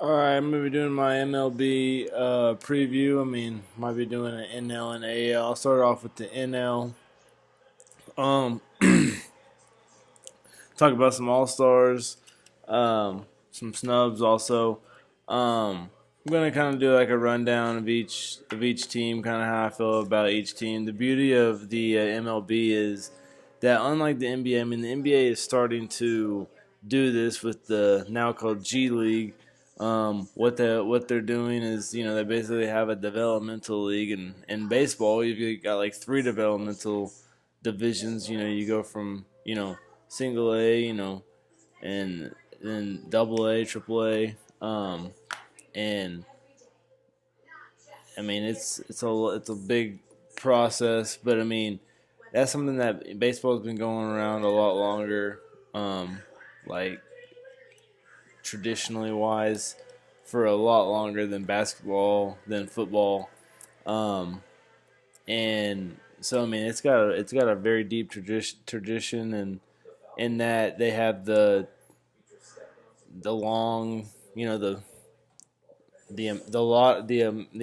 All right, I'm gonna be doing my MLB preview. Might be doing an NL and AL. I'll start off with the NL. Um, Talk about some All Stars, some snubs also. I'm gonna kind of do like a rundown of each team, kind of how I feel about each team. The beauty of the MLB is that unlike the NBA, the NBA is starting to do this with the now called G League. What they're doing is they basically have a developmental league, and in baseball you've got like three developmental divisions. You go from single A, and then double A, triple A, and it's a big process, but that's something that baseball's been going around a lot longer, like traditionally wise, for a lot longer than basketball, than football, um, and so it's got a very deep tradition, and in that they have the long, the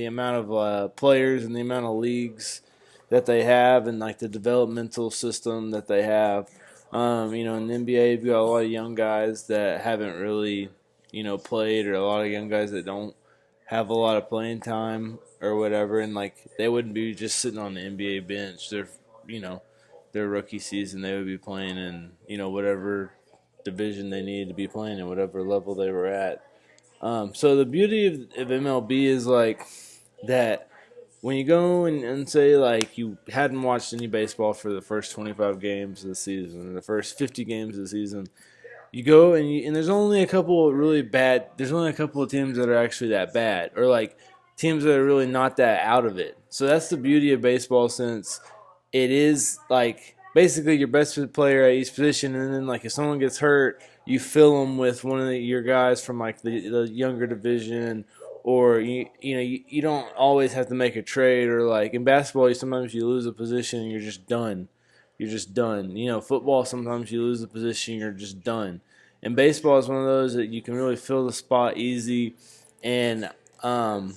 amount of players and the amount of leagues that they have, and like the developmental system that they have. In the NBA, you've got a lot of young guys that haven't really, played, or a lot of young guys that don't have a lot of playing time or whatever, and like they wouldn't be just sitting on the NBA bench. You know, their rookie season, they would be playing in, whatever division they needed to be playing in, whatever level they were at. So the beauty of MLB is like that when you go and say like you hadn't watched any baseball for the first 25 games of the season, or the first 50 games of the season, you go and there's only a couple of really bad. There's only a couple of teams that are actually that bad, or like teams that are really not that out of it. So that's the beauty of baseball, since it is like basically your best player at each position, and then like if someone gets hurt, you fill them with one of your guys from like the younger division, or you don't always have to make a trade, or like in basketball, sometimes you lose a position and you're just done. You're just done. Football, sometimes you lose a position, you're just done. And baseball is one of those that you can really fill the spot easy, and and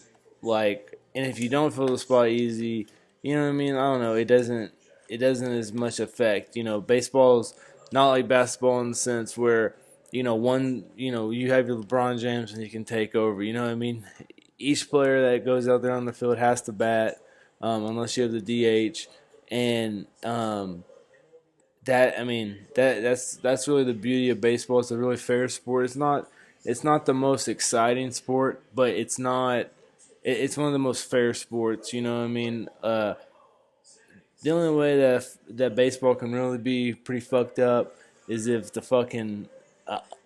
if you don't fill the spot easy, you know what I mean? I don't know. It doesn't as much affect. Baseball's not like basketball in the sense where you have your LeBron James and you can take over. You know what I mean? Each player that goes out there on the field has to bat, unless you have the DH, and that's really the beauty of baseball. It's a really fair sport. It's not the most exciting sport, but it's one of the most fair sports. You know what I mean? The only way that baseball can really be pretty fucked up is if the fucking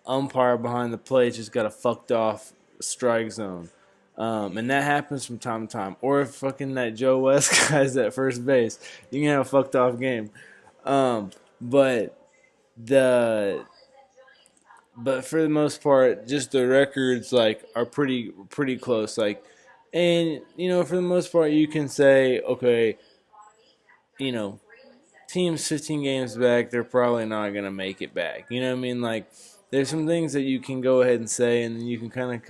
umpire behind the plate just got a fucked off strike zone. And that happens from time to time. Or if fucking that Joe West guy's at first base, you can have a fucked off game. But the but for the most part, just the records like are pretty close. And for the most part, you can say, okay, you know, teams 15 games back, they're probably not gonna make it back. You know what I mean? Like, there's some things that you can go ahead and say, and then you can kind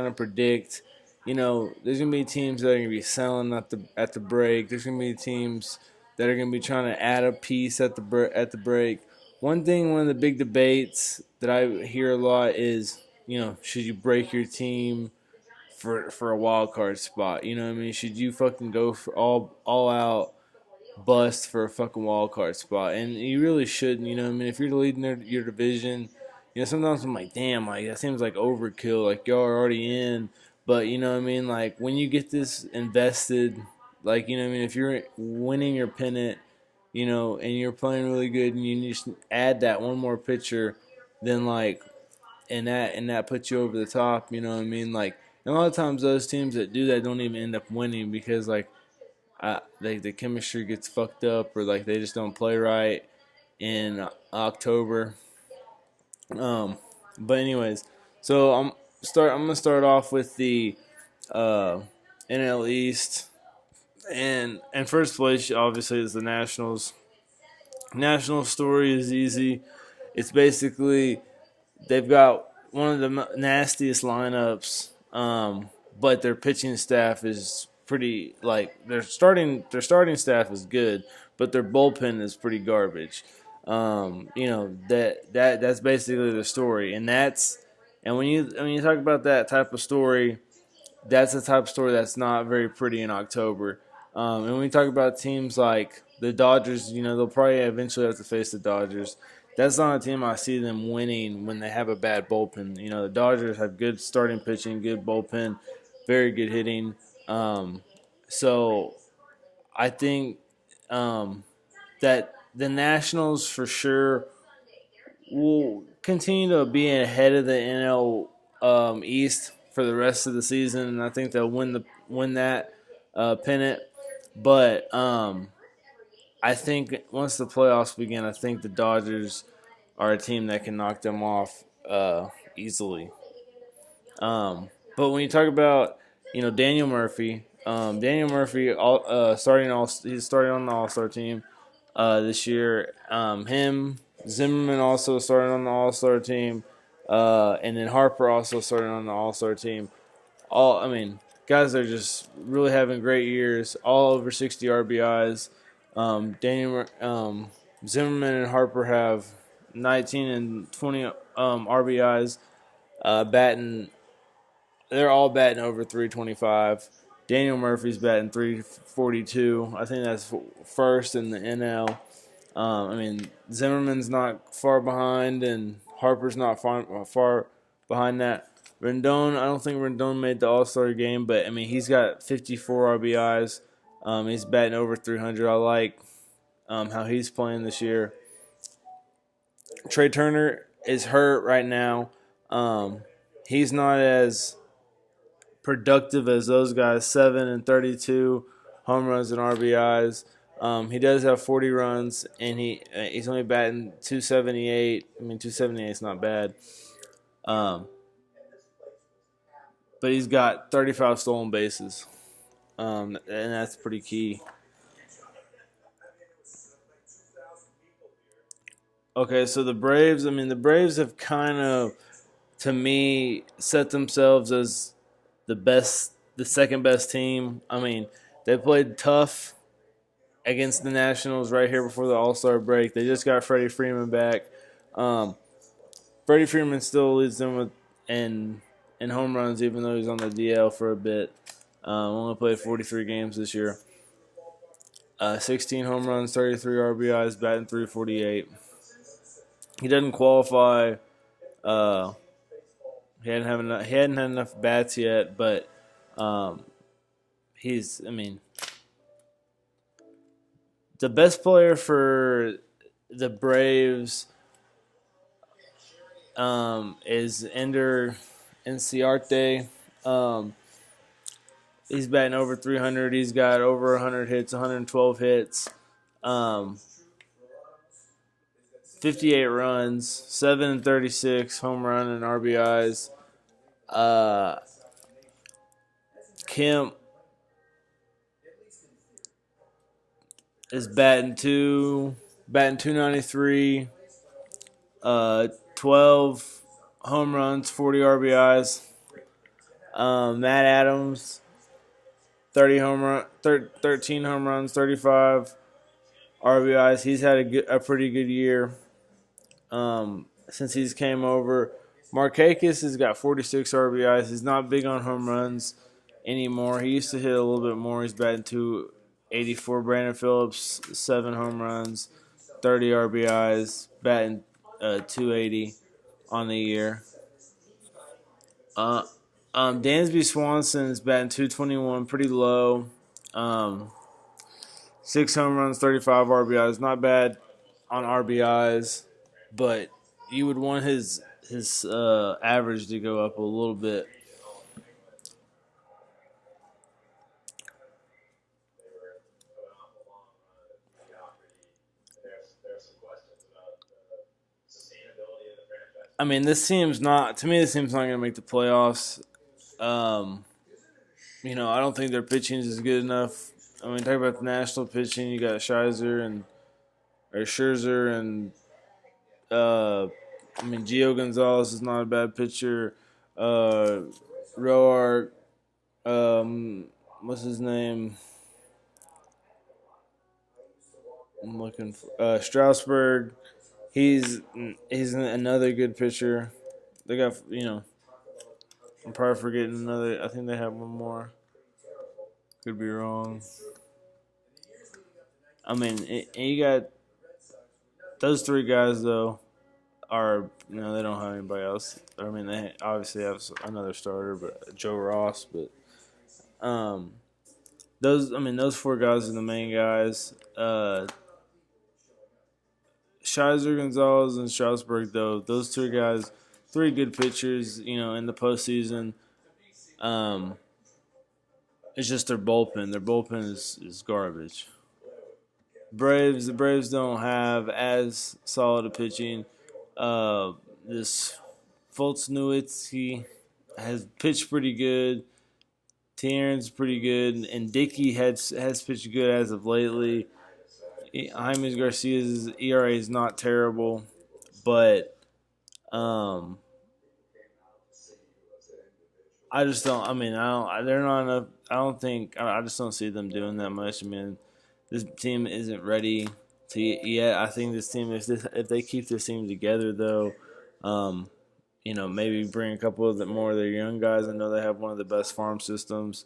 of predict. There's gonna be teams that are gonna be selling at the break. There's gonna be teams that are gonna be trying to add a piece at the break. One of the big debates that I hear a lot is, should you break your team for a wild card spot? You know what I mean? Should you fucking go for all out bust for a fucking wild card spot? And you really shouldn't. You know what I mean? If you're leading your division, sometimes I'm like, damn, like that seems like overkill. Like y'all are already in, but you know what I mean? Like when you get this invested, like you know what I mean? If you're winning your pennant, and you're playing really good, and you just add that one more pitcher, then like, and that puts you over the top. You know what I mean? Like, and a lot of times those teams that do that don't even end up winning because like the chemistry gets fucked up, or like they just don't play right in October. Um, but anyways, so I'm gonna start off with the uh, NL East, and first place obviously is the Nationals. National story is easy. It's basically they've got one of the nastiest lineups but their pitching staff is pretty like their starting staff is good, but their bullpen is pretty garbage. That's basically the story, and when you talk about that type of story, that's the type of story that's not very pretty in October. And when we talk about teams like the Dodgers, they'll probably eventually have to face the Dodgers. That's not a team I see them winning when they have a bad bullpen. The Dodgers have good starting pitching, good bullpen, very good hitting. So I think that the Nationals for sure will continue to be ahead of the NL East for the rest of the season, and I think they'll win that pennant. But I think once the playoffs begin, I think the Dodgers are a team that can knock them off easily. But when you talk about Daniel Murphy, he's starting on the All Star team this year. Him Zimmerman also started on the All Star team, and then Harper also started on the All Star team. Guys are just really having great years, all over 60 RBIs. Zimmerman and Harper have 19 and 20 RBIs. Batting, they're all batting over 325. Daniel Murphy's batting 342. I think that's first in the NL. Zimmerman's not far behind, and Harper's not far behind that. Rendon, I don't think Rendon made the All-Star game, but he's got 54 RBIs. He's batting over 300. I like how he's playing this year. Trey Turner is hurt right now. He's not as productive as those guys. 7 and 32 home runs and RBIs. He does have 40 runs, and he's only batting 278. 278 is not bad. But he's got 35 stolen bases, and that's pretty key. Okay, so the Braves have kind of, to me, set themselves as the second best team. They played tough against the Nationals right here before the All-Star break. They just got Freddie Freeman back. Freddie Freeman still leads them in home runs, even though he's on the DL for a bit. Only played 43 games this year. 16 home runs, 33 RBIs, batting 348. He doesn't qualify. He hadn't had enough bats yet, but he's. The best player for the Braves is Ender Inciarte. He's batting over 300. He's got over 100 hits, 112 hits, 58 runs, 7 and 36 home run and RBIs. Kemp is batting 293, 12 home runs, 40 RBIs. Matt Adams, 13 home runs, 35 RBIs. He's had a pretty good year since he's came over. Markakis has got 46 RBIs. He's not big on home runs anymore. He used to hit a little bit more. He's batting 284. Brandon Phillips, 7 home runs, 30 RBIs, batting 280 on the year. Dansby Swanson is batting 221, pretty low. 6 home runs, 35 RBIs. Not bad on RBIs, but you would want his average to go up a little bit. This team's not going to make the playoffs. I don't think their pitching is good enough. Talk about the national pitching. You got Scherzer and Gio Gonzalez is not a bad pitcher. uh, Roark, what's his name? I'm looking for Strasburg. He's another good pitcher. They got I'm probably forgetting another. I think they have one more. Could be wrong. I mean, you got those three guys though are they don't have anybody else. I mean, they obviously have another starter, but Joe Ross. But um, those four guys are the main guys. Shizer, Gonzalez, and Strasburg though those two guys, three good pitchers. In the postseason. Um, it's just their bullpen. Their bullpen is garbage. The Braves don't have as solid a pitching. This Fultz Nowitzki has pitched pretty good. Tieren's pretty good, and Dickey has pitched good as of lately. Jaime Garcia's ERA is not terrible, but um, I just don't. I mean, I don't. They're not enough. I don't think. I just don't see them doing that much. I mean, this team isn't ready to yet. I think this team, if they keep this team together, though, um, maybe bring a couple of more of their young guys. I know they have one of the best farm systems.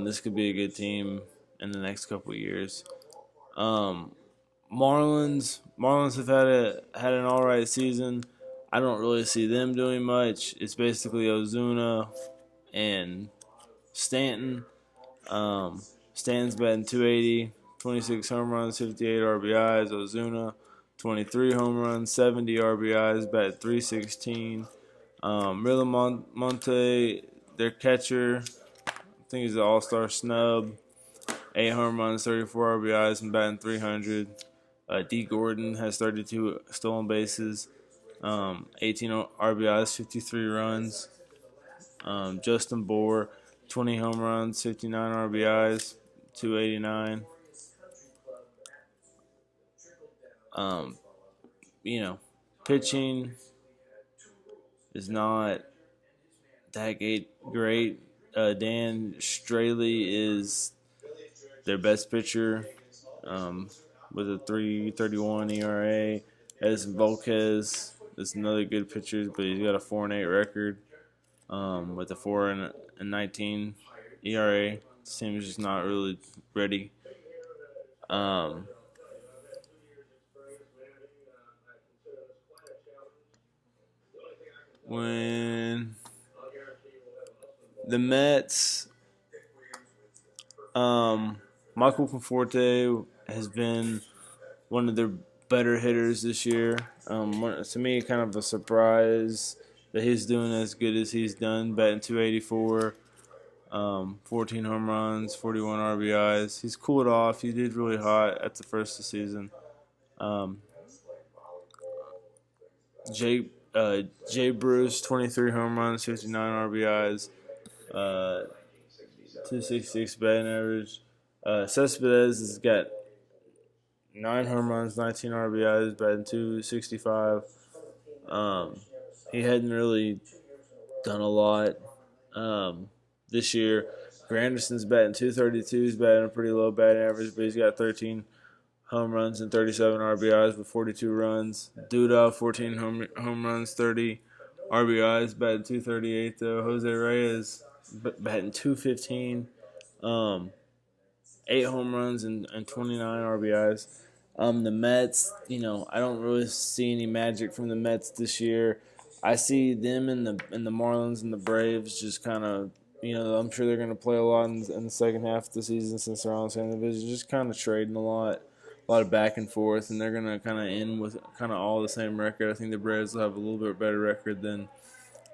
This could be a good team in the next couple of years. Um, Marlins have had an all right season. I don't really see them doing much. It's basically Ozuna and Stanton. Stanton's batting 280, 26 home runs, 58 RBIs. Ozuna, 23 home runs, 70 RBIs, batting 316. Monte, their catcher, I think he's an all-star snub. 8 home runs, 34 RBIs, and batting 300. D. Gordon has 32 stolen bases, 18 RBIs, 53 runs. Justin Bour, 20 home runs, 59 RBIs, 289. Um, Pitching is not that great. Dan Straley is their best pitcher with a 3.31 ERA. Edison Volquez is another good pitcher, but he's got a 4.8 record with a 4.19 ERA. This team is just not really ready. When the Mets, Michael Conforte has been one of their better hitters this year. To me, kind of a surprise that he's doing as good as he's done, batting 284, 14 home runs, 41 RBIs. He's cooled off. He did really hot at the first of the season. Jay Bruce, 23 home runs, 59 RBIs, 266 batting average. Cespedes has got 9 home runs, 19 RBIs, batting 265. He hadn't really done a lot this year. Granderson's batting 232. He's batting a pretty low batting average, but he's got 13 home runs and 37 RBIs with 42 runs. Duda, 14 home runs, 30 RBIs, batting 238 though. Jose Reyes batting 215, 8 home runs and 29 RBIs. The Mets, I don't really see any magic from the Mets this year. I see them and the Marlins and the Braves just kind of, I'm sure they're going to play a lot in the second half of the season since they're on the same division, just kind of trading a lot of back and forth, and they're going to kind of end with kind of all the same record. I think the Braves will have a little bit better record than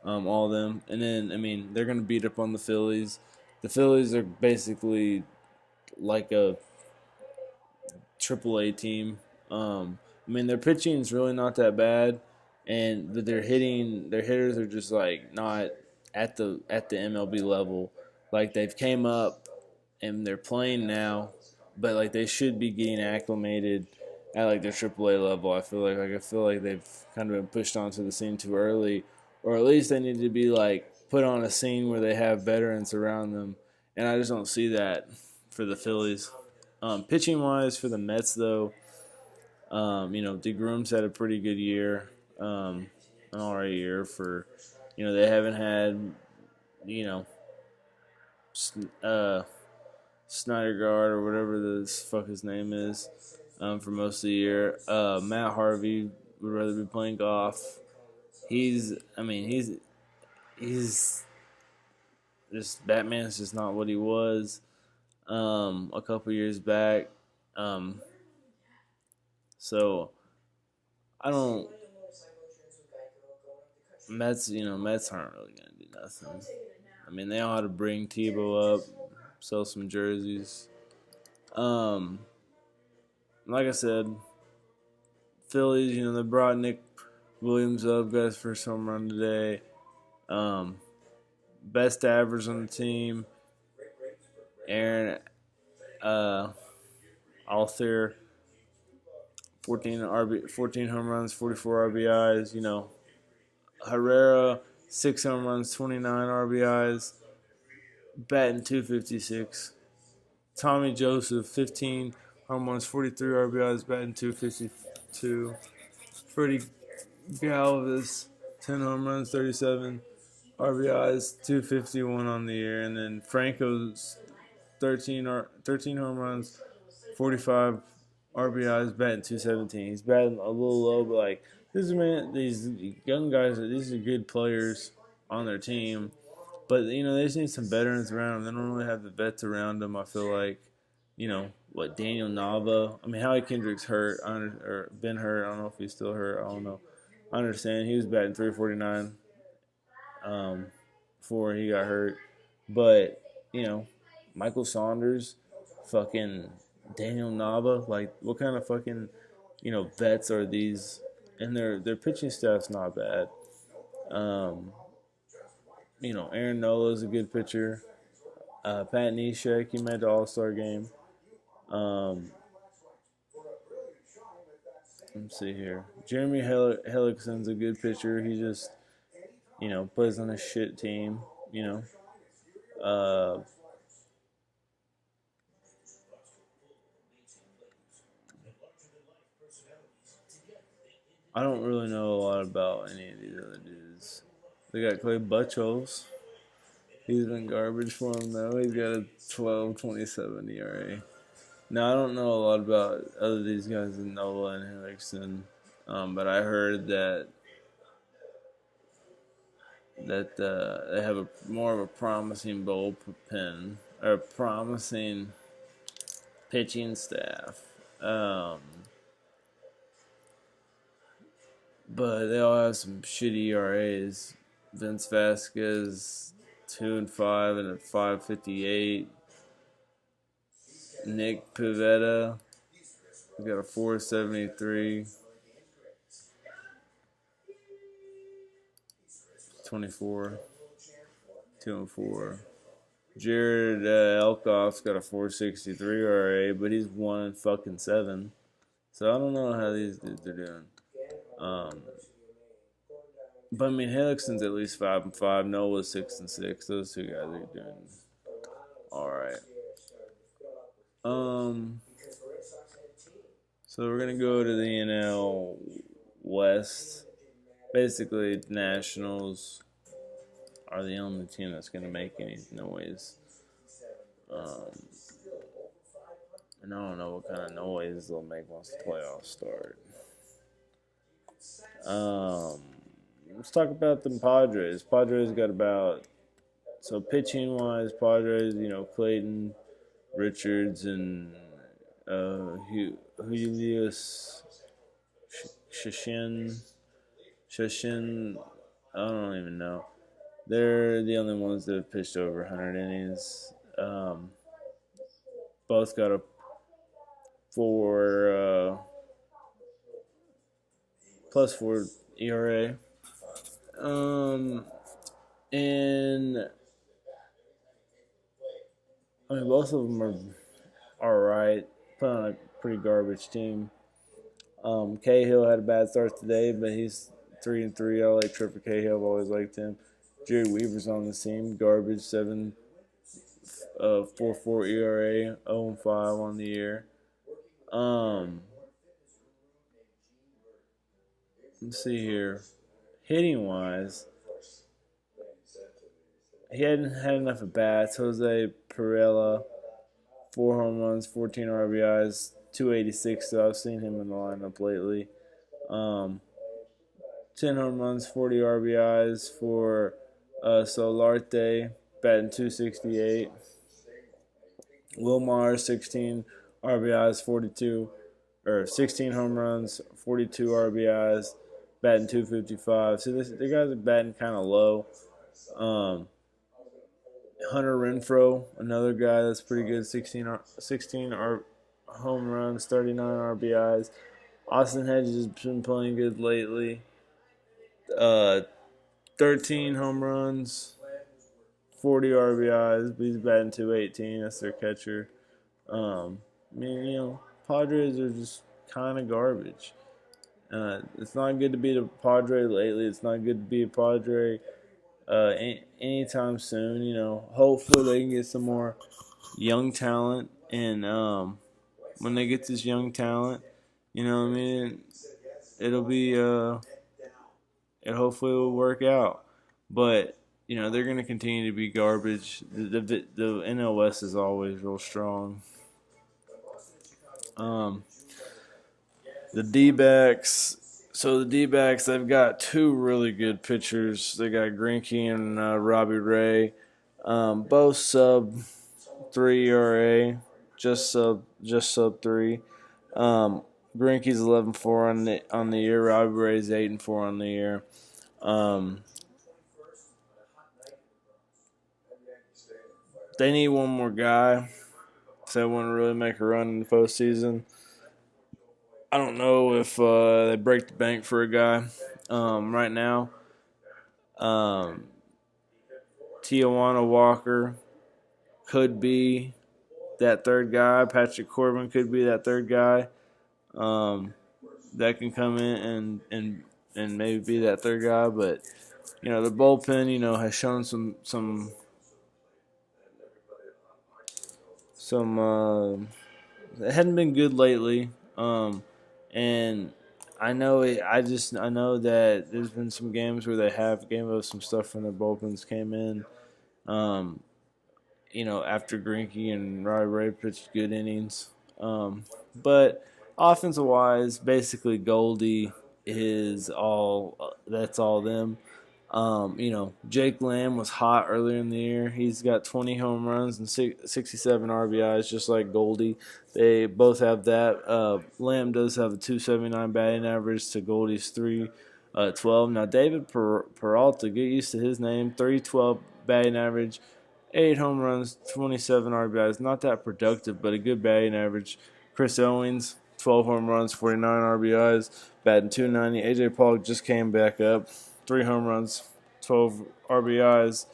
all of them. And then, they're going to beat up on the Phillies. The Phillies are basically like a AAA team. Their pitching is really not that bad, and their hitters are just like not at the MLB level. Like they've came up and they're playing now, but like they should be getting acclimated at like their AAA level. I feel like they've kind of been pushed onto the scene too early, or at least they need to be like put on a scene where they have veterans around them, and I just don't see that for the Phillies. Pitching wise for the Mets though, DeGrom's had a pretty good year, an alright year for, they haven't had, you know, uh, Snydergaard or whatever the fuck his name is, for most of the year. Matt Harvey would rather be playing golf. He's just Batman's just not what he was a couple years back. Um, so I don't. Mets aren't really gonna do nothing. I mean, they ought to bring Tebow up, sell some jerseys. Um, like I said, Phillies, they brought Nick Williams up, got his first home run today. Um, best average on the team, Aaron Alther, 14 home runs, 44 RBIs. Herrera, 6 home runs, 29 RBIs, batting 256. Tommy Joseph, 15 home runs, 43 RBIs, batting 252. Freddie Galvis, 10 home runs, 37 RBIs, 251 on the year. And then Franco's 13 home runs, 45 RBIs, batting 217. He's batting a little low, but these young guys, these are good players on their team. But they just need some veterans around them. They don't really have the vets around them. I feel like, Daniel Nava. I mean, Howie Kendrick's hurt or been hurt. I don't know if he's still hurt. I don't know. I understand he was batting 349 before he got hurt. But Michael Saunders, fucking Daniel Nava. What kind of fucking vets are these? And their pitching staff's not bad. Aaron Nola's a good pitcher. Pat Neshek, he made the All-Star game. Let's see here. Jeremy Hellickson's a good pitcher. He just, plays on a shit team. Uh, I don't really know a lot about any of these other dudes. They got Clay Buchholz. He's been garbage for him, though. He's got a 12.27 ERA. Now, I don't know a lot about other these guys than Nola and Hellickson, but I heard that they have more of a promising bullpen or a promising pitching staff. But they all have some shitty ERAs. Vince Vasquez, 2-5 and a 5.58. Nick Pivetta, we got a 4.73. 24, 2-4. Jared Elkoff's got a 4.63 ERA, but he's 1-7. So I don't know how these dudes are doing. But I mean, Hellickson's at least 5-5. Nola's 6-6. Those two guys are doing all right. So we're gonna go to the NL West. Basically, Nationals are the only team that's gonna make any noise. And I don't know what kind of noise they'll make once the playoffs start. Let's talk about the Padres. Padres got pitching wise, Padres, Clayton, Richards, and Julius Shashin, I don't even know. They're the only ones that have pitched over 100 innings. Both got a +4 ERA. And I mean, both of them are all right. Put on a pretty garbage team. Cahill had a bad start today, but he's 3-3. I like Trevor Cahill. I've always liked him. Jerry Weaver's on the team. Garbage, 7.44 ERA, 0-5 on the year. Um, let's see here. Hitting wise, he hadn't had enough at bats. Jose Perella, 4 home runs, 14 RBIs, 286. So I've seen him in the lineup lately. Um, 10 home runs, 40 RBIs for Solarte, batting 268. Wilmar, 16 RBIs, 16 home runs, 42 RBIs, batting 255. So the guys are batting kind of low. Hunter Renfroe, another guy that's pretty good, 16 home runs, 39 RBIs. Austin Hedges has been playing good lately. Uh, 13 home runs, 40 RBIs, but he's batting 218. That's their catcher. I mean, Padres are just kind of garbage. It's not good to be a Padre lately. It's not good to be a Padre anytime soon. Hopefully they can get some more young talent, and when they get this young talent, it'll be it hopefully will work out. But they're going to continue to be garbage. The NL West is always real strong. The D-backs. So the D-backs, they've got two really good pitchers. They got Greinke and Robbie Ray, both sub 3 ERA, just sub 3. Greinke's 11.4 on the year. Robbie Ray's 8.4 on the year. They need one more guy, so they want to really make a run in the postseason. I don't know if they break the bank for a guy right now. Tijuana Walker could be that third guy. Patrick Corbin could be that third guy that can come in and maybe be that third guy. But the bullpen has shown some it hadn't been good lately. And I know I know that there's been some games where they have gave us some stuff from their bullpens came in. After Greinke and Robbie Ray pitched good innings. But offensive wise, basically Goldie is all that's all them. Jake Lamb was hot earlier in the year. He's got 20 home runs and 67 RBIs, just like Goldie. They both have that. Lamb does have a 279 batting average to Goldie's 312. Now, David Peralta, get used to his name, 312 batting average, 8 home runs, 27 RBIs. Not that productive, but a good batting average. Chris Owings, 12 home runs, 49 RBIs, batting 290. A.J. Pollock just came back up. 3 home runs, 12 RBIs,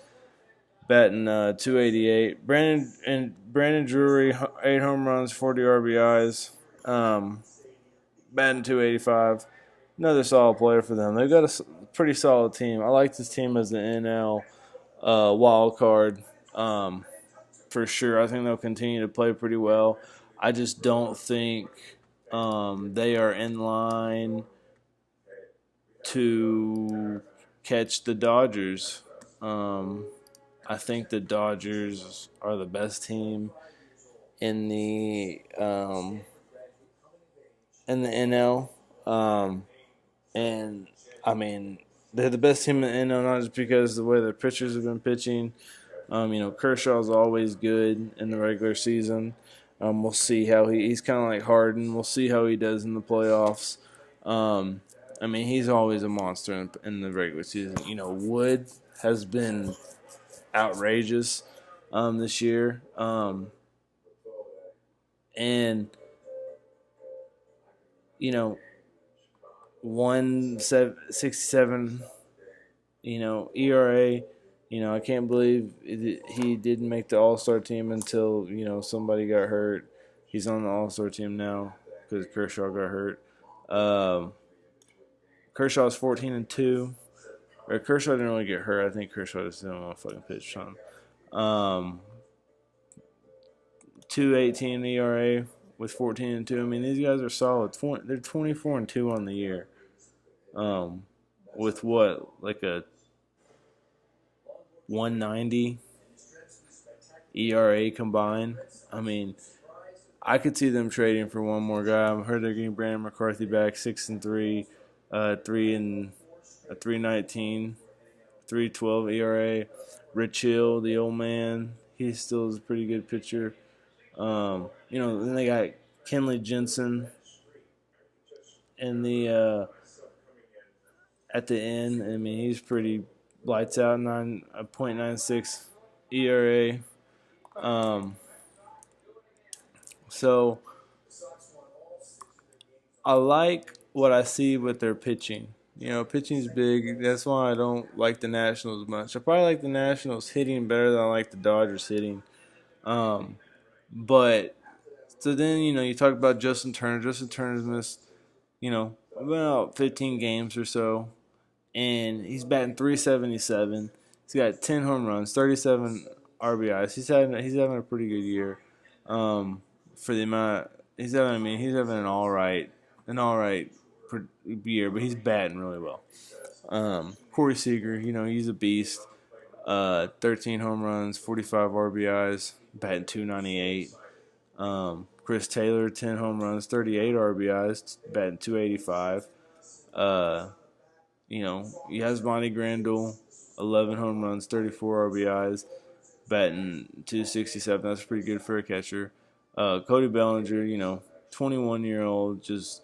batting 288. Brandon Drury, 8 home runs, 40 RBIs, batting 285. Another solid player for them. They've got a pretty solid team. I like this team as an NL wild card for sure. I think they'll continue to play pretty well. I just don't think they are in line to catch the Dodgers. I think the Dodgers are the best team in the NL, and I mean they're the best team in the NL not just because of the way their pitchers have been pitching. Kershaw's always good in the regular season. We'll see how he's kind of like Harden. We'll see how he does in the playoffs. He's always a monster in the regular season. Wood has been outrageous this year. And 1.67, ERA. I can't believe he didn't make the All-Star team until, somebody got hurt. He's on the All-Star team now because Kershaw got hurt. Kershaw's 14-2. or Kershaw didn't really get hurt. I think Kershaw just didn't want to fucking pitch on. 2.18 ERA with 14-2. I mean, these guys are solid. They're 24-2 on the year. With what, like a 190 ERA combined. I mean, I could see them trading for one more guy. I've heard they're getting Brandon McCarthy back, 6-3, 3.19, 3.12 ERA. Rich Hill, the old man, he still is a pretty good pitcher. Then they got Kenley Jensen in the at the end. I mean, he's pretty lights out, 9.96 ERA. So I like what I see with their pitching. Pitching's big. That's why I don't like the Nationals much. I probably like the Nationals hitting better than I like the Dodgers hitting. But so then, you talk about Justin Turner. Justin Turner's missed, about 15 games or so. And he's batting 377. He's got 10 home runs, 37 RBIs. He's having a pretty good year. For the amount he's having an all right year, but he's batting really well. Corey Seager, he's a beast. 13 home runs, 45 RBIs, batting 298. Chris Taylor, 10 home runs, 38 RBIs, batting 285. He has Bonnie Grandal, 11 home runs, 34 RBIs, batting 267. That's pretty good for a catcher. Cody Bellinger, 21-year-old, just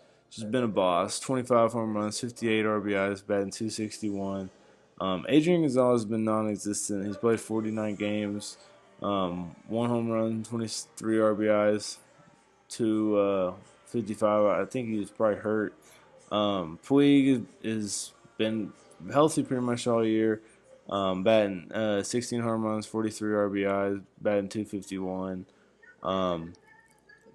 been a boss. 25 home runs, 58 RBIs, batting 261. Adrian Gonzalez has been non-existent. He's played 49 games, 1 home run, 23 RBIs, 255. I think he was probably hurt. Puig has been healthy pretty much all year. Batting 16 home runs, 43 RBIs, batting 251.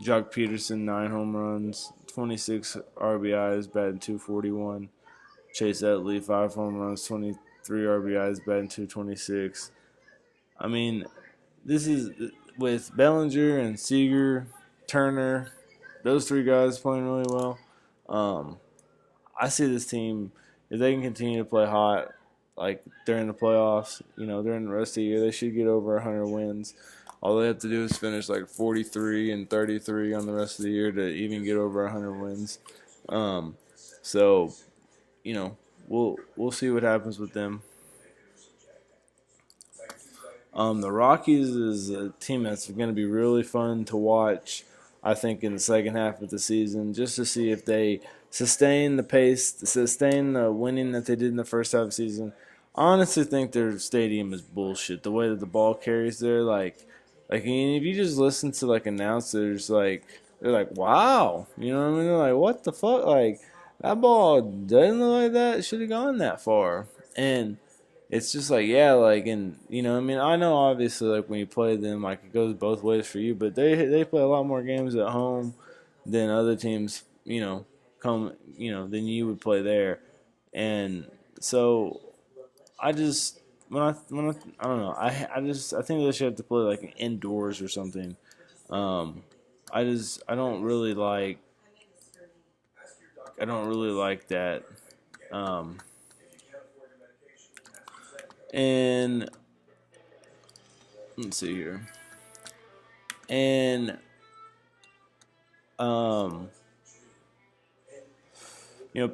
Jock Peterson, 9 home runs, 26 RBIs, batting 241. Chase Utley, 5 home runs, 23 RBIs, batting 226. I mean, this is with Bellinger and Seager, Turner, those 3 guys playing really well. I see this team, if they can continue to play hot, like during the playoffs, during the rest of the year, they should get over 100 wins. All they have to do is finish like 43 and 33 on the rest of the year to even get over 100 wins. So, we'll see what happens with them. The Rockies is a team that's going to be really fun to watch, I think, in the second half of the season, just to see if they sustain the pace, sustain the winning that they did in the first half of the season. I honestly think their stadium is bullshit. The way that the ball carries there, if you just listen to announcers, they're like, wow, you know what I mean? They're like, what the fuck? That ball doesn't look like that. It should have gone that far. And it's just I know obviously when you play them, it goes both ways for you, but they play a lot more games at home than other teams, than you would play there. And so I just I don't know. I think they should have to play indoors or something. I don't really like that. And let's see here. And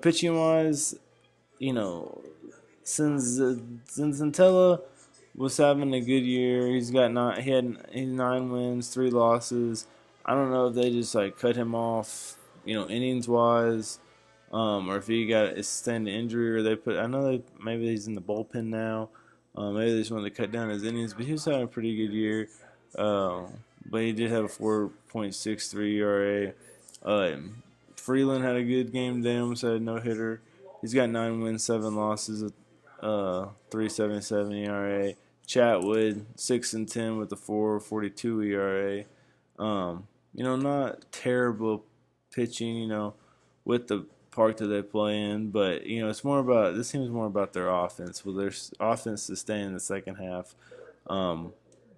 pitching wise, since Zentella was having a good year, he's 9 wins, 3 losses. I don't know if they just cut him off, innings wise, or if he got a sustained injury, or maybe he's in the bullpen now. Maybe they just wanted to cut down his innings, but he was having a pretty good year. But he did have a 4.63 ERA. Freeland had a good game today, almost had a no-hitter. He's got 9 wins, 7 losses, 3.77 ERA. Chatwood, 6-10 with a 4.42 ERA. Not terrible pitching, with the park that they play in. But it's more about this team is more about their offense. Will their offense sustain in the second half? Um,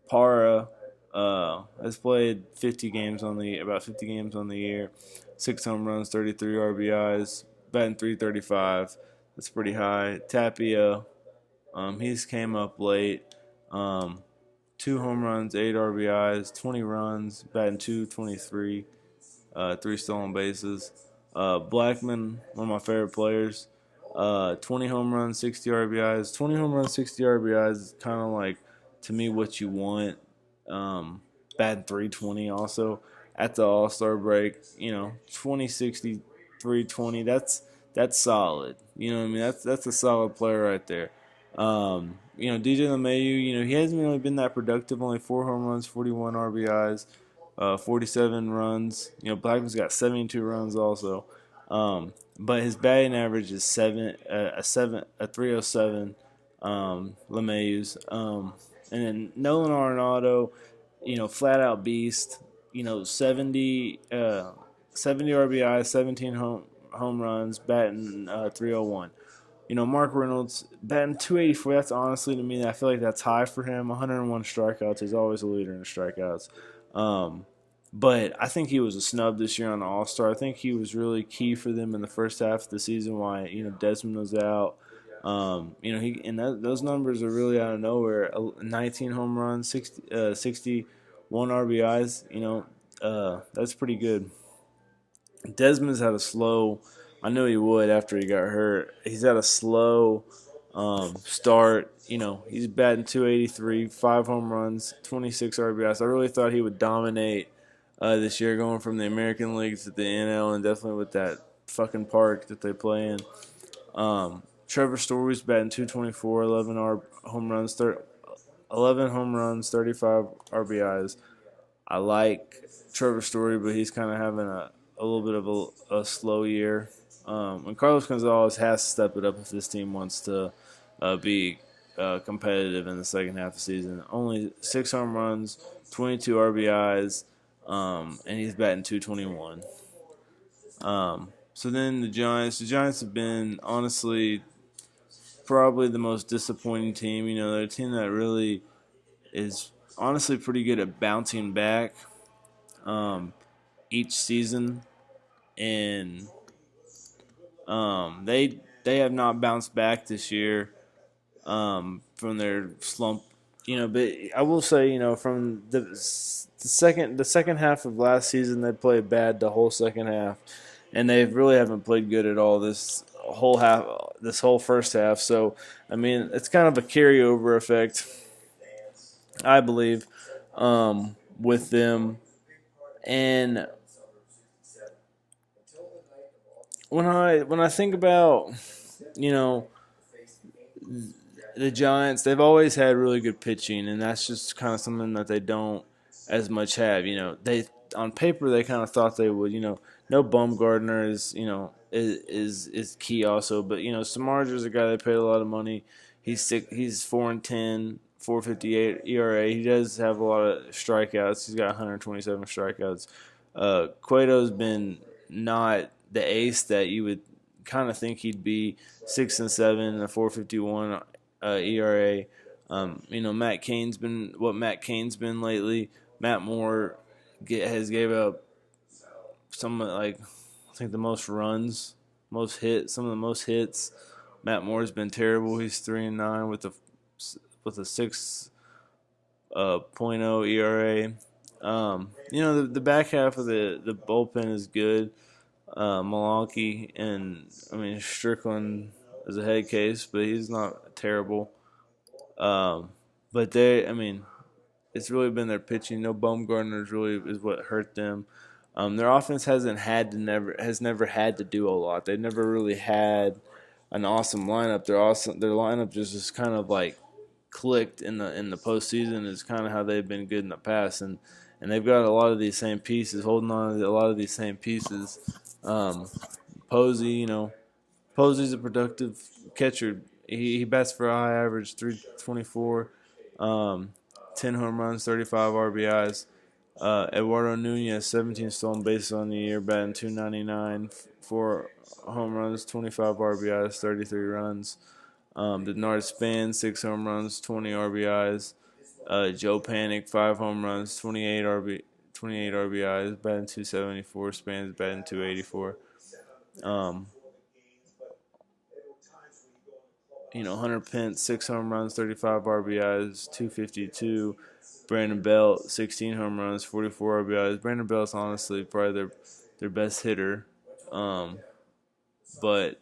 Para has played 50 games on the about 50 games on the year, 6 home runs, 33 RBIs, batting 335. That's pretty high. Tapia, he's came up late. Um, 2 home runs, 8 RBIs, 20 runs, batting 223, 3 stolen bases. Blackman, one of my favorite players. 20 home runs, 60 RBIs. 20 home runs, 60 RBIs is kind of like, to me, what you want. Batting 320 also at the All-Star break. 20, 60, 320. That's solid. You know what I mean? That's a solid player right there. DJ LeMahieu, he hasn't really been that productive. Only 4 home runs, 41 RBIs, 47 runs. Blackman's got 72 runs also. But his batting average is a 307. LeMahieu's. And then Nolan Arenado, flat out beast. 70 RBI, 17 home runs, batting 301. Mark Reynolds batting 284. That's honestly, to me, I feel like that's high for him. 101 strikeouts. He's always a leader in strikeouts. But I think he was a snub this year on the All-Star. I think he was really key for them in the first half of the season. Why Desmond was out. Those numbers are really out of nowhere. 19 home runs, 61 RBIs. That's pretty good. Desmond's had a slow. I knew he would after he got hurt. He's had a slow start. He's batting 283, 5 home runs, 26 RBIs. I really thought he would dominate this year, going from the American League to the NL, and definitely with that fucking park that they play in. Trevor Story's batting 224, 11 home runs, 11 home runs, 35 RBIs. I like Trevor Story, but he's kind of having a little bit of a slow year. And Carlos Gonzalez has to step it up if this team wants to be competitive in the second half of the season. Only 6 home runs, 22 RBIs, and he's batting 221. So then the Giants have been, honestly, probably the most disappointing team. They're a team that really is honestly pretty good at bouncing back each season, and they have not bounced back this year from their slump. But I will say, from the second half of last season, they played bad the whole second half, and they really haven't played good at all this whole first half. So, I mean, it's kind of a carryover effect, I believe, with them. And when I think about, the Giants, they've always had really good pitching, and that's just kind of something that they don't as much have. They on paper they kind of thought they would. No Bumgarner is key also, but Samardzija a guy they paid a lot of money. He's 4-10, 4.58 ERA. He does have a lot of strikeouts. He's got 127 strikeouts. Cueto's been not the ace that you would kind of think he'd be. 6-7, a 4.51 ERA. Matt Cain's been what Matt Cain's been lately. Matt Moore has gave up I think the most runs, some of the most hits. Matt Moore's been terrible. He's 3-9 with a 6.0 ERA. The back half of the bullpen is good. Malanke and Strickland is a head case, but he's not terrible. But it's really been their pitching. No Bumgarner is what hurt them. Their offense has never had to do a lot. They've never really had an awesome lineup. Their lineup just kind of like clicked in the postseason. Is kind of how they've been good in the past, and they've got a lot of these same pieces, holding on to a lot of these same pieces. Posey's a productive catcher. He bats for a high average, 324, 10 home runs, 35 RBIs. Eduardo Nunez, 17 stolen bases on the year, batting 299, home runs, 25 RBIs, 33 runs. Denard Span, 6 home runs, 20 RBIs. Joe Panic, 5 home runs, 28 RBIs, batting 274. Span's batting 284. Um, Hunter Pence, 6 home runs, 35 RBIs, 252. Brandon Belt, 16 home runs, 44 RBIs. Brandon Belt's honestly probably their best hitter, um, but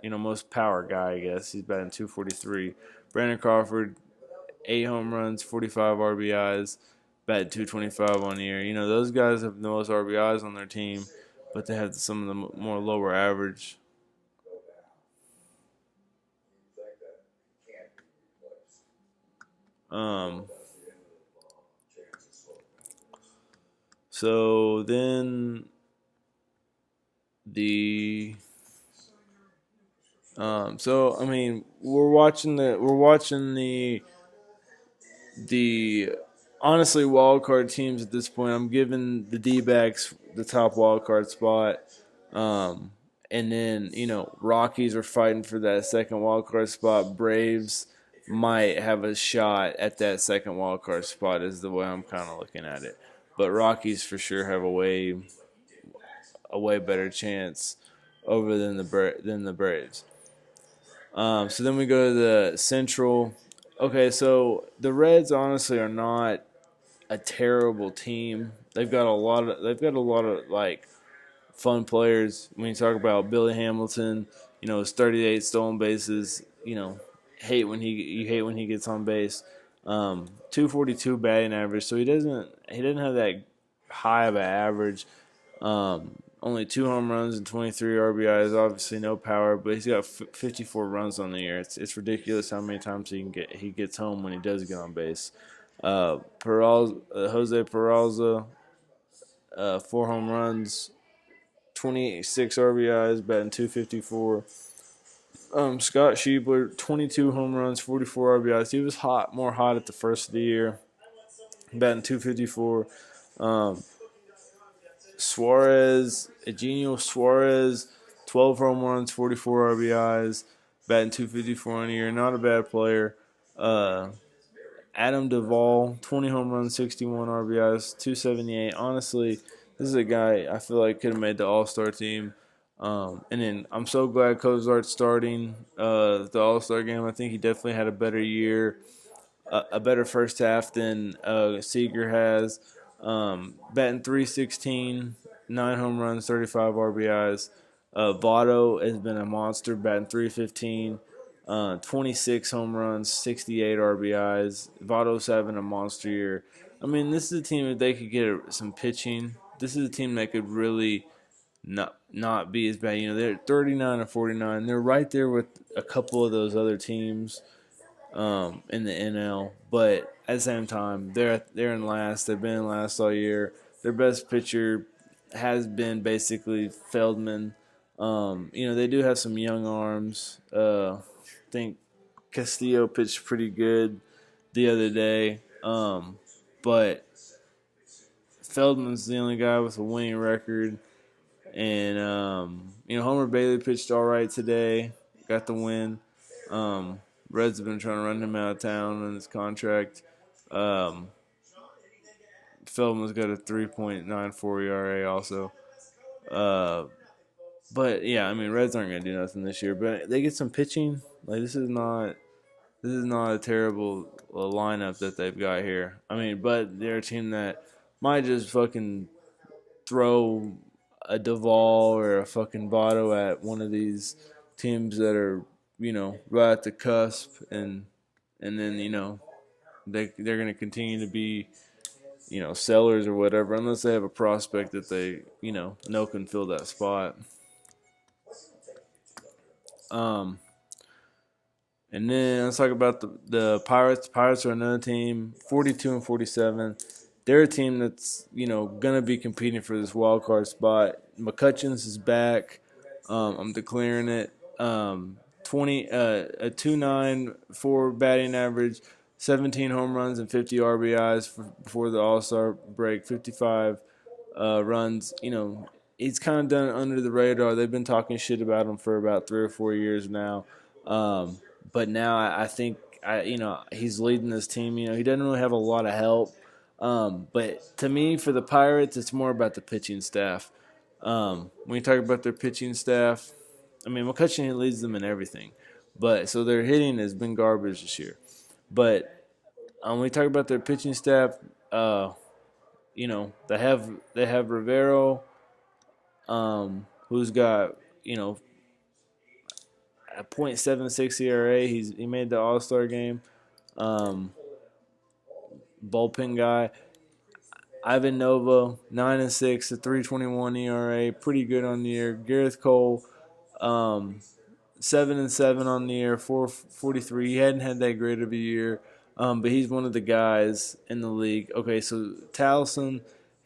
most power guy, I guess. He's batting 243. Brandon Crawford, 8 home runs, 45 RBIs, batted 225 on the year. Those guys have the most RBIs on their team, but they have some of the more lower average. Um, so then the so I mean we're watching the honestly wild card teams at this point. I'm giving the D-backs the top wild card spot. Um, and then, Rockies are fighting for that second wild card spot. Braves might have a shot at that second wild card spot is the way I'm kind of looking at it. But Rockies for sure have a way better chance over than the Braves. So then we go to the Central. Okay, so the Reds honestly are not a terrible team. They've got a lot of like fun players. When you talk about Billy Hamilton, his 38 stolen bases. You hate when he gets on base. 242 batting average, so he doesn't have that high of an average. Only 2 home runs and 23 RBIs. Obviously, no power, but he's got 54 runs on the year. It's ridiculous how many times he gets home when he does get on base. Jose Peralta, 4 home runs, 26 RBIs, batting 254. Scott Schiebler, 22 home runs, 44 RBIs. He was more hot at the first of the year, batting 254. Um, Eugenio Suarez, 12 home runs, 44 RBIs, batting 254 on the year. Not a bad player. Uh, Adam Duvall, 20 home runs, 61 RBIs, 278. Honestly, this is a guy I feel like could have made the All-Star team. And then I'm so glad Cozart's starting the All-Star game. I think he definitely had a better year, a better first half than Seager has. Batting 316, 9 home runs, 35 RBIs. Votto has been a monster, batting 315. 26 home runs, 68 RBIs. Votto's having a monster year. I mean, this is a team that they could get some pitching. This is a team that could really not be as bad. They're 39 or 49. They're right there with a couple of those other teams in the NL. But at the same time, they're in last. They've been in last all year. Their best pitcher has been basically Feldman. They do have some young arms. I think Castillo pitched pretty good the other day. But Feldman's the only guy with a winning record. And, Homer Bailey pitched all right today. Got the win. Reds have been trying to run him out of town on his contract. Feldman's got a 3.94 ERA also. But yeah, I mean, Reds aren't going to do nothing this year. But they get some pitching. Like this is not a terrible lineup that they've got here. I mean, but they're a team that might just fucking throw a Duvall or a fucking Votto at one of these teams that are right at the cusp, and then they're going to continue to be sellers or whatever, unless they have a prospect that they know can fill that spot. And then let's talk about the Pirates. The Pirates are another team, 42 and 47. They're a team that's gonna be competing for this wild card spot. McCutcheons is back. I'm declaring it. 2.94 batting average, 17 home runs and 50 RBIs before the All-Star break. 55 runs. he's kind of done under the radar. They've been talking shit about him for about 3 or 4 years now. Um, but now I think he's leading this team. He doesn't really have a lot of help. But to me, for the Pirates, it's more about the pitching staff. When you talk about their pitching staff, I mean, McCutcheon leads them in everything. But so their hitting has been garbage this year. But when we talk about their pitching staff, they have Rivero, who's got a .76 ERA. He made the All Star game. Um, Bullpen guy. Ivan Nova, 9-6, a 3.21 ERA, pretty good on the year. Gareth Cole, 7-7 on the year, 4.43. He hadn't had that great of a year, but he's one of the guys in the league. Okay, so Towson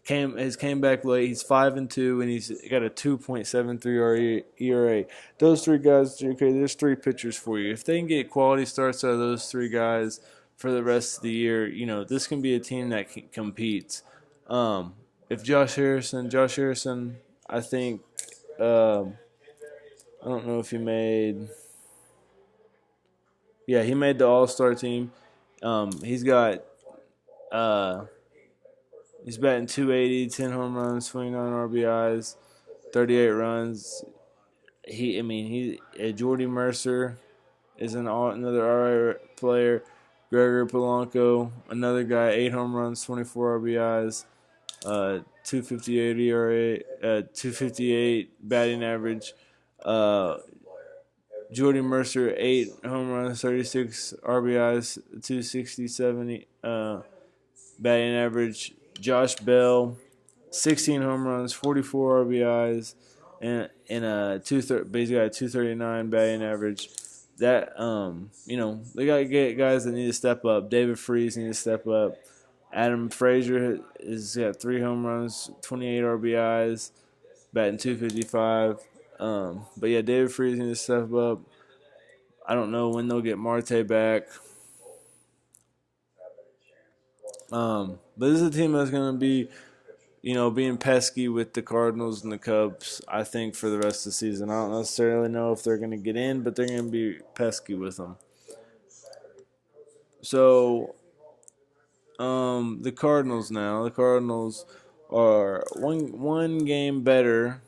came back late. He's 5-2, and he's got a 2.73 ERA. Those three guys, okay, there's three pitchers for you. If they can get quality starts out of those three guys for the rest of the year, this can be a team that competes. If Josh Harrison, I think, I don't know if he made. Yeah, he made the All Star team. He's got. He's batting 280, 10 home runs, 29 RBIs, 38 runs. Jordy Mercer is another RA player. Gregory Polanco, another guy, 8 home runs, 24 RBIs, 258 ERA, 258 batting average. Jordy Mercer, 8 home runs, 36 RBIs, 267 batting average. Josh Bell, 16 home runs, 44 RBIs, and but he's got a 239 batting average. That they got to get guys that need to step up. David Freese needs to step up. Adam Frazier has got 3 home runs, 28 RBIs, batting 255. But yeah, David Freese needs to step up. I don't know when they'll get Marte back. But this is a team that's going to be, being pesky with the Cardinals and the Cubs, I think, for the rest of the season. I don't necessarily know if they're going to get in, but they're going to be pesky with them. So, the Cardinals now. The Cardinals are one game better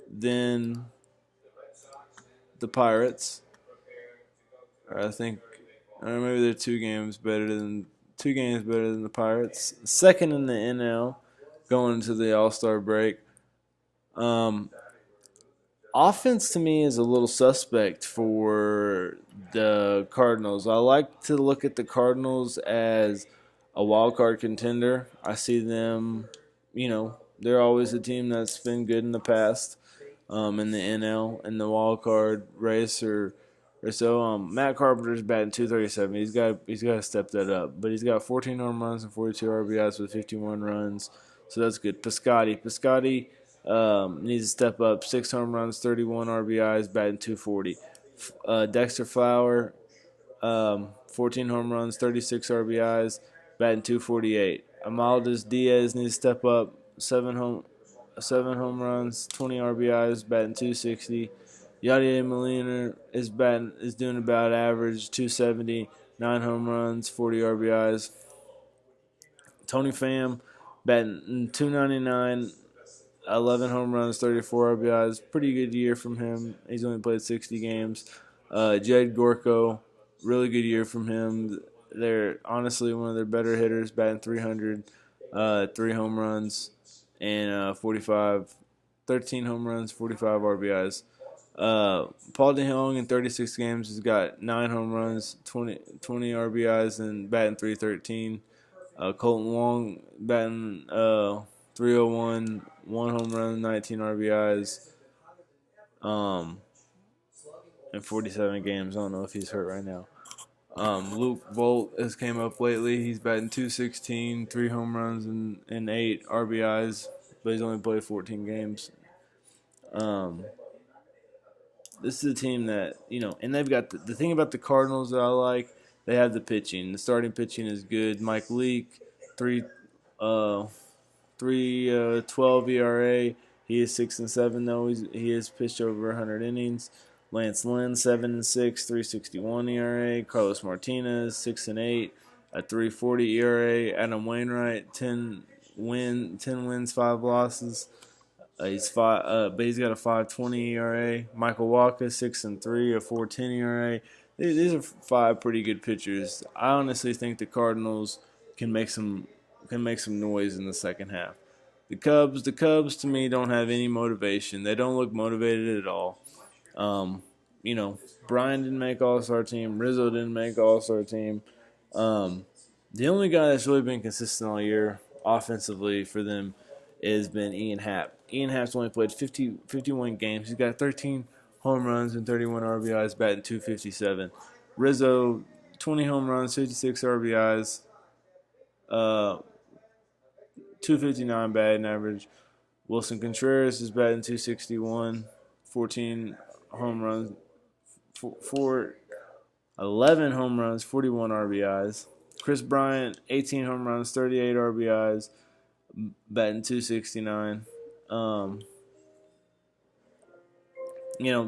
than the Pirates. I think, or maybe they're 2 games better than the Pirates. Second in the NL, going into the All-Star break. Offense to me is a little suspect for the Cardinals. I like to look at the Cardinals as a wild card contender. I see them, they're always a team that's been good in the past, in the NL in the wild card race or so. Matt Carpenter's batting 237. He's got to step that up. But he's got 14 home runs and 42 RBIs with 51 runs, so that's good. Piscotty needs to step up. 6 home runs, 31 RBIs, batting 240. Dexter Flower, 14 home runs, 36 RBIs, batting 248. Amaldas Diaz needs to step up. 7 home runs, 20 RBIs, batting 260. Yadier Molina is doing about average, 270, 9 home runs, 40 RBIs. Tony Pham batting 299, 11 home runs, 34 RBIs. Pretty good year from him. He's only played 60 games. Jed Gorko, really good year from him. They're honestly one of their better hitters, batting 300, 3 home runs, and 13 home runs, 45 RBIs. Paul DeJong in 36 games has got 9 home runs, 20 RBIs, and batting 313. Colton Wong batting 301, 1 home run, 19 RBIs, in 47 games. I don't know if he's hurt right now. Luke Vogt has came up lately. He's batting 216, 3 home runs, and 8 RBIs, but he's only played 14 games. This is a team that, and they've got the thing about the Cardinals that I like, they have the pitching. The starting pitching is good. Mike Leake, 3.12 ERA. He is 6-7 though. He has pitched over 100 innings. Lance Lynn 7-6, 3.61 ERA. Carlos Martinez 6-8, a 3.40 ERA. Adam Wainwright 10 wins, 5 losses. But he's got a 5.20 ERA. Michael Wacha 6-3, a 4.10 ERA. These are 5 pretty good pitchers. I honestly think the Cardinals can make some noise in the second half. The Cubs to me don't have any motivation. They don't look motivated at all. Um, Brian didn't make All-Star team. Rizzo didn't make All-Star team. The only guy that's really been consistent all year offensively for them has been Ian Happ. Ian Happ's only played 51 games. He's got 13 home runs and 31 RBIs, batting .257. Rizzo, 20 home runs, 56 RBIs, 259 batting average. Wilson Contreras is batting .261, 14 home runs, 11 home runs, 41 RBIs. Chris Bryant, 18 home runs, 38 RBIs, batting .269.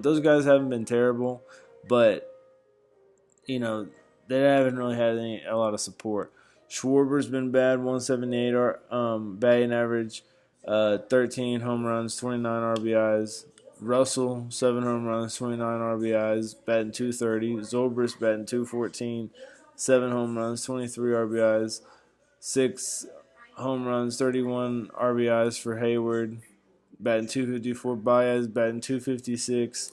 Those guys haven't been terrible, but they haven't really had a lot of support. Schwarber's been bad, 178 batting average, 13 home runs, 29 RBIs. Russell, 7 home runs, 29 RBIs, batting .230. Zobrist batting .214, 7 home runs, 23 RBIs. 6 home runs, 31 RBIs for Hayward, batting .254. Baez batting .256,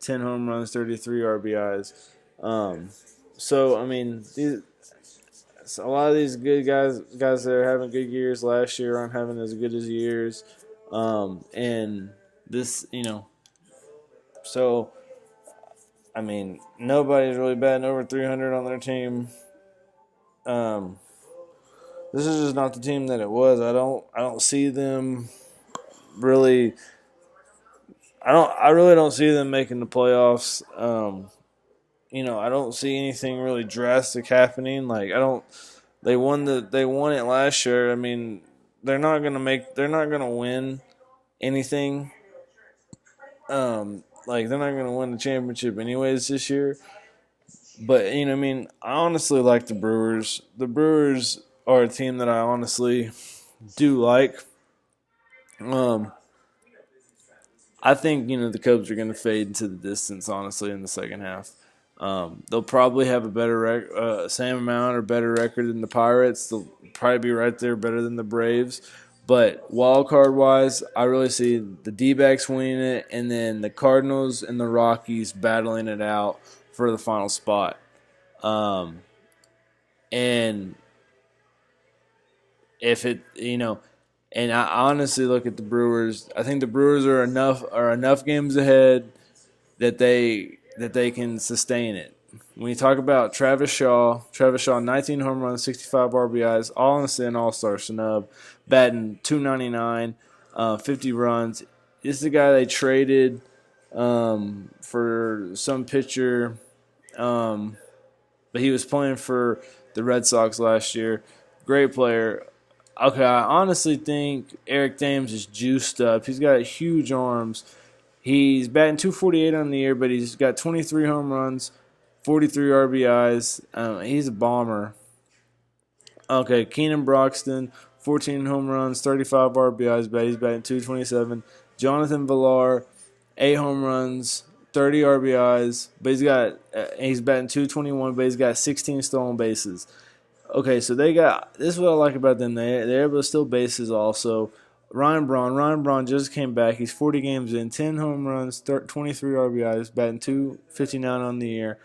10 home runs, 33 RBIs. A lot of these good guys that are having good years last year aren't having as good as years. And this, nobody's really batting over 300 on their team. This is just not the team that it was. I don't see them really. I really don't see them making the playoffs. I don't see anything really drastic happening. They won it last year. They're not gonna win anything. They're not gonna win the championship anyways this year. But I honestly like the Brewers. The Brewers are a team that I honestly do like. I think the Cubs are going to fade into the distance, honestly, in the second half. They'll probably have a better same amount or better record than the Pirates. They'll probably be right there, better than the Braves. But wild card wise, I really see the D-backs winning it, and then the Cardinals and the Rockies battling it out for the final spot. And if it, and I honestly look at the Brewers. I think the Brewers are enough games ahead that they can sustain it. When you talk about Travis Shaw, 19 home runs, 65 RBIs, honestly an all-star snub, batting .299, 50 runs. This is the guy they traded for some pitcher, but he was playing for the Red Sox last year. Great player. Okay, I honestly think Eric Thames is juiced up. He's got huge arms. He's batting .248 on the year, but he's got 23 home runs, 43 RBIs. He's a bomber. Okay, Keenan Broxton, 14 home runs, 35 RBIs, but he's batting .227. Jonathan Villar, 8 home runs, 30 RBIs, but he's batting .221, but he's got 16 stolen bases. Okay, so this is what I like about them. They're able to steal bases also. Ryan Braun just came back. He's 40 games in, 10 home runs, 23 RBIs, batting .259 on the year.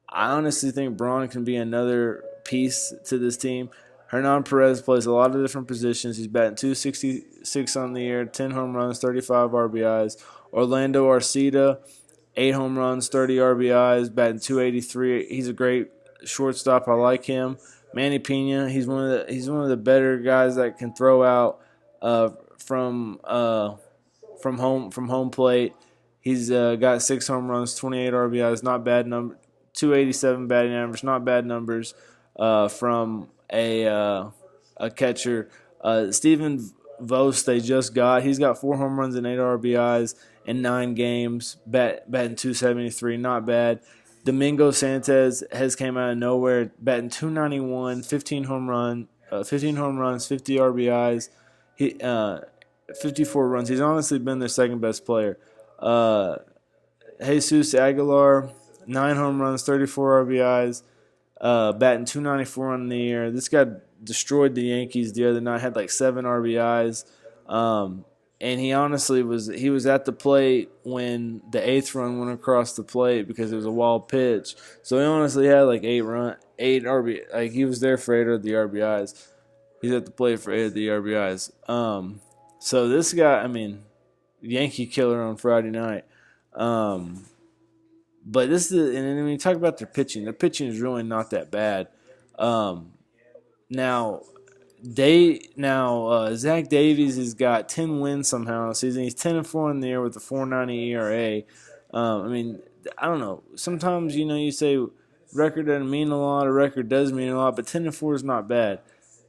I honestly think Braun can be another piece to this team. Hernan Perez plays a lot of different positions. He's batting .266 on the year, 10 home runs, 35 RBIs. Orlando Arcida, 8 home runs, 30 RBIs, batting .283. He's a great shortstop. I like him. Manny Pena, he's one of the better guys that can throw out from home plate. He's got 6 home runs, 28 RBIs, not bad number. 287 batting average, not bad numbers from a catcher. Steven Vos they just got. He's got 4 home runs and 8 RBIs in 9 games, batting 273, not bad. Domingo Sanchez has came out of nowhere, batting 291, 15 home runs, 50 RBIs, 54 runs. He's honestly been their second best player. Uh, Jesus Aguilar, 9 home runs, 34 RBIs, batting 294 on the year. This guy destroyed the Yankees the other night. Had like 7 RBIs, and he honestly was at the plate when the eighth run went across the plate because it was a wild pitch. So he honestly had like 8 RB. Like he was there for 8 of the RBIs. He's at the plate for 8 of the RBIs. So this guy, I mean, Yankee killer on Friday night. But this is, and when you talk about their pitching is really not that bad. Now, Zach Davies has got 10 wins somehow this season. He's 10-4 in the year with a 4.90 ERA. I mean, I don't know. Sometimes you say record doesn't mean a lot. A record does mean a lot, but 10-4 is not bad.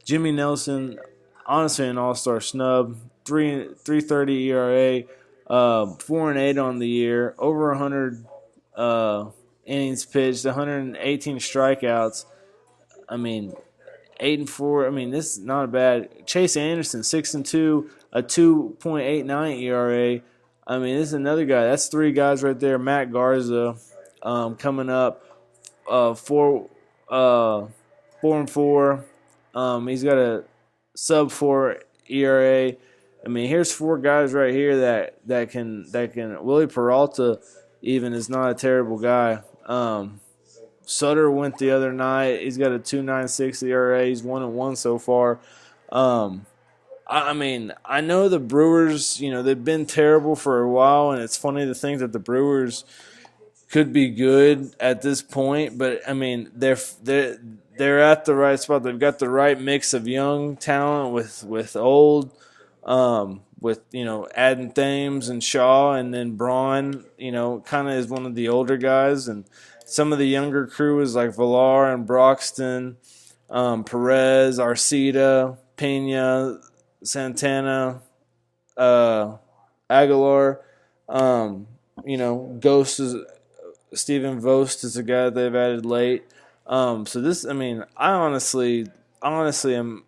Jimmy Nelson, honestly, an all-star snub. 3.30 ERA. 4-8 on the year. Over 100 innings pitched. 118 strikeouts. I mean, 8-4. I mean, this is not bad. Chase Anderson, 6-2, a 2.89 ERA. I mean, this is another guy. That's 3 guys right there. Matt Garza, coming up, 4-4. He's got a sub-4 ERA. I mean, here's 4 guys right here that can. Willie Peralta even is not a terrible guy. Sutter went the other night. He's got a 2.96 ERA. He's 1-1 so far. I mean, I know the Brewers, they've been terrible for a while, and it's funny to think that the Brewers could be good at this point. But I mean, they're at the right spot. They've got the right mix of young talent with old, with adding Thames and Shaw, and then Braun, kind of is one of the older guys, and some of the younger crew is like Villar and Broxton, Perez, Arcida, Pena, Santana, Aguilar. Ghost is Stephen Vost is a guy that they've added late. So this, I mean, I honestly am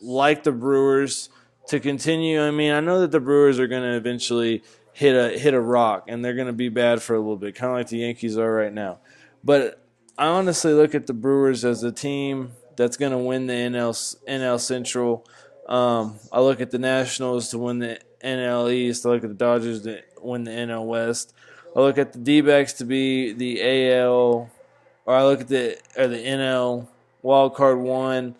like the Brewers to continue. I mean, I know that the Brewers are going to eventually hit a rock, and they're going to be bad for a little bit, kind of like the Yankees are right now. But I honestly look at the Brewers as a team that's going to win the NL Central. I look at the Nationals to win the NL East. I look at the Dodgers to win the NL West. I look at the D-backs to be the AL, or I look at the NL Wild Card 1.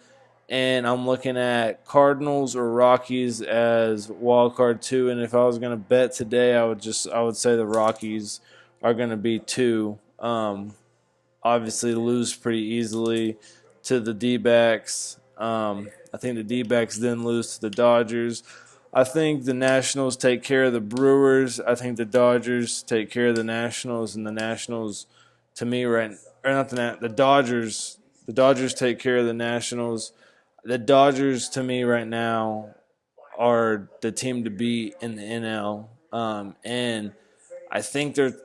And I'm looking at Cardinals or Rockies as wild card 2. And if I was going to bet today, I would say the Rockies are going to be 2. Obviously, lose pretty easily to the D-backs. I think the D-backs then lose to the Dodgers. I think the Nationals take care of the Brewers. I think the Dodgers take care of the Nationals, and the Nationals, to me, the Dodgers. The Dodgers take care of the Nationals. The Dodgers, to me, right now, are the team to beat in the NL. And I think they're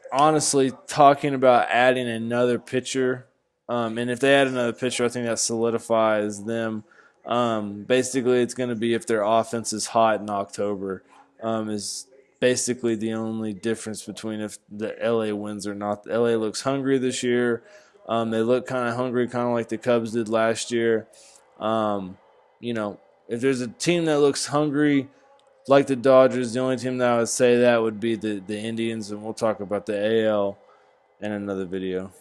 honestly talking about adding another pitcher. And if they add another pitcher, I think that solidifies them. Basically, it's going to be if their offense is hot in October, is basically the only difference between if the LA wins or not. The LA looks hungry this year. They look kind of hungry, kind of like the Cubs did last year. If there's a team that looks hungry like the Dodgers, the only team that I would say that would be the Indians, and we'll talk about the AL in another video.